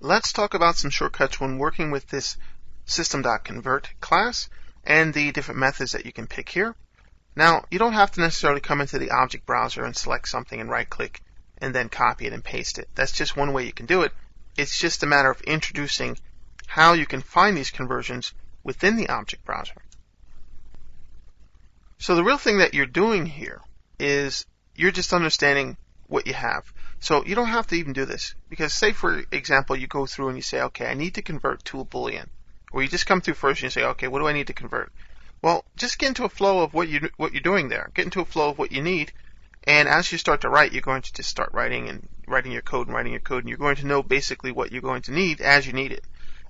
Let's talk about some shortcuts when working with this system.convert class and the different methods that you can pick here. Now, you don't have to necessarily come into the object browser and select something and right-click and then copy it and paste it. That's just one way you can do it. It's just a matter of introducing how you can find these conversions within the object browser. So the real thing that you're doing here is you're just understanding what you have. So you don't have to even do this, because say for example you go through and you say, okay, I need to convert to a Boolean, or you just come through first and you say, okay, what do I need to convert? Well, just get into a flow of what you're doing there. Get into a flow of what you need, and as you start to write, you're going to just start writing your code, and you're going to know basically what you're going to need as you need it.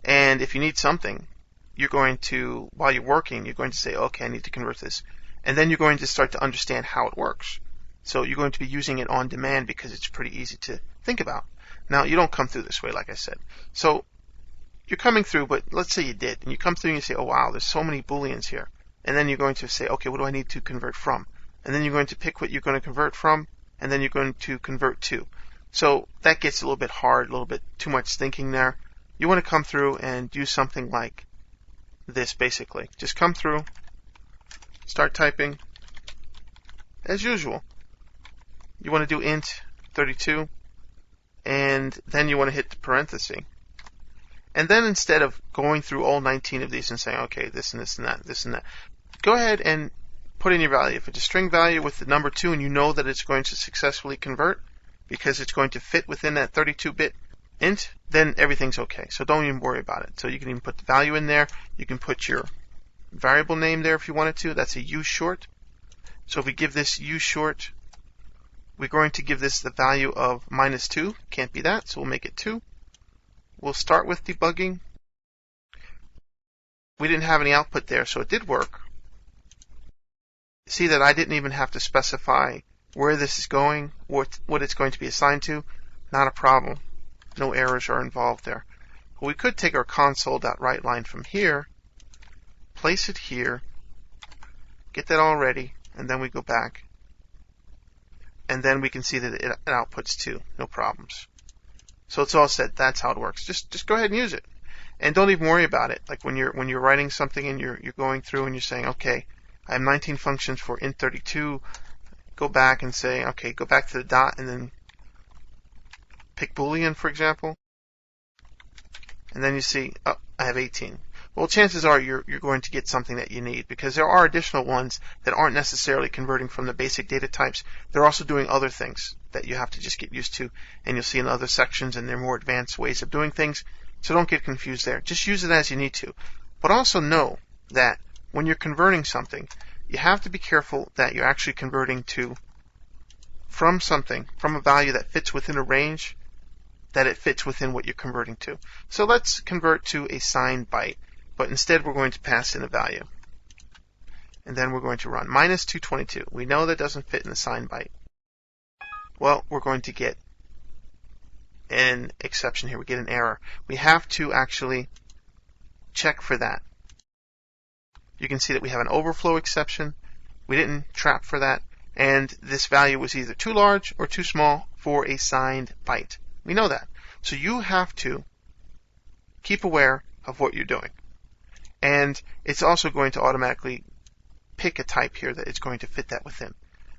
And if you need something, you're going to, while you're working, you're going to say, okay, I need to convert this, and then you're going to start to understand how it works. So you're going to be using it on demand because it's pretty easy to think about. Now, you don't come through this way, like I said. So you're coming through, but let's say you did, and you come through and you say, oh wow, there's so many Booleans here. And then you're going to say, okay, what do I need to convert from? And then you're going to pick what you're going to convert from, and then you're going to convert to. So that gets a little bit hard, a little bit too much thinking there. You want to come through and do something like this, basically. Just come through, start typing, as usual. You want to do int 32, and then you want to hit the parenthesis. And then instead of going through all 19 of these and saying, okay, this and this and that, this and that, go ahead and put in your value. If it's a string value with the number 2 and you know that it's going to successfully convert because it's going to fit within that 32-bit int, then everything's okay. So don't even worry about it. So you can even put the value in there. You can put your variable name there if you wanted to. That's a ushort. So if we give this ushort, we're going to give this the value of -2. Can't be that, so we'll make it 2. We'll start with debugging. We didn't have any output there, so it did work. See that I didn't even have to specify where this is going, what it's going to be assigned to. Not a problem. No errors are involved there. But we could take our console.writeLine from here, place it here, get that all ready, and then we go back. And then we can see that it outputs 2. No problems. So it's all set. That's how it works. Just go ahead and use it, and don't even worry about it. Like when you're writing something and you're going through and you're saying, okay, I have 19 functions for int32. Go back and say, okay, go back to the dot and then pick Boolean, for example, and then you see, oh, I have 18. Well, chances are you're going to get something that you need, because there are additional ones that aren't necessarily converting from the basic data types. They're also doing other things that you have to just get used to, and you'll see in other sections, and they're more advanced ways of doing things. So don't get confused there. Just use it as you need to. But also know that when you're converting something, you have to be careful that you're actually converting from a value that fits within a range, that it fits within what you're converting to. So let's convert to a signed byte. But instead we're going to pass in a value. And then we're going to run -222. We know that doesn't fit in the signed byte. Well, we're going to get an exception here. We get an error. We have to actually check for that. You can see that we have an overflow exception. We didn't trap for that. And this value was either too large or too small for a signed byte. We know that. So you have to keep aware of what you're doing. And it's also going to automatically pick a type here that it's going to fit that within.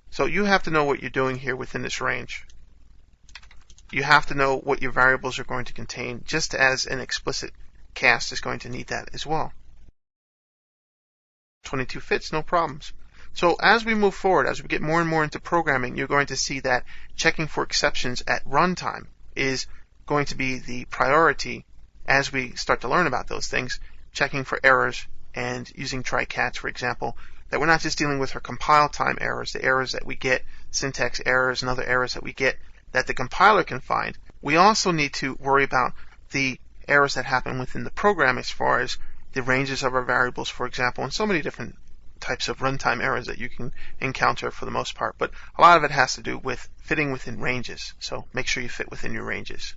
So you have to know what you're doing here within this range. You have to know what your variables are going to contain, just as an explicit cast is going to need that as well. 22 fits, no problems. So as we move forward, as we get more and more into programming, you're going to see that checking for exceptions at runtime is going to be the priority as we start to learn about those things. Checking for errors and using try-catch, for example, that we're not just dealing with our compile time errors, the errors that we get, syntax errors and other errors that we get that the compiler can find. We also need to worry about the errors that happen within the program as far as the ranges of our variables, for example, and so many different types of runtime errors that you can encounter for the most part. But a lot of it has to do with fitting within ranges, so make sure you fit within your ranges.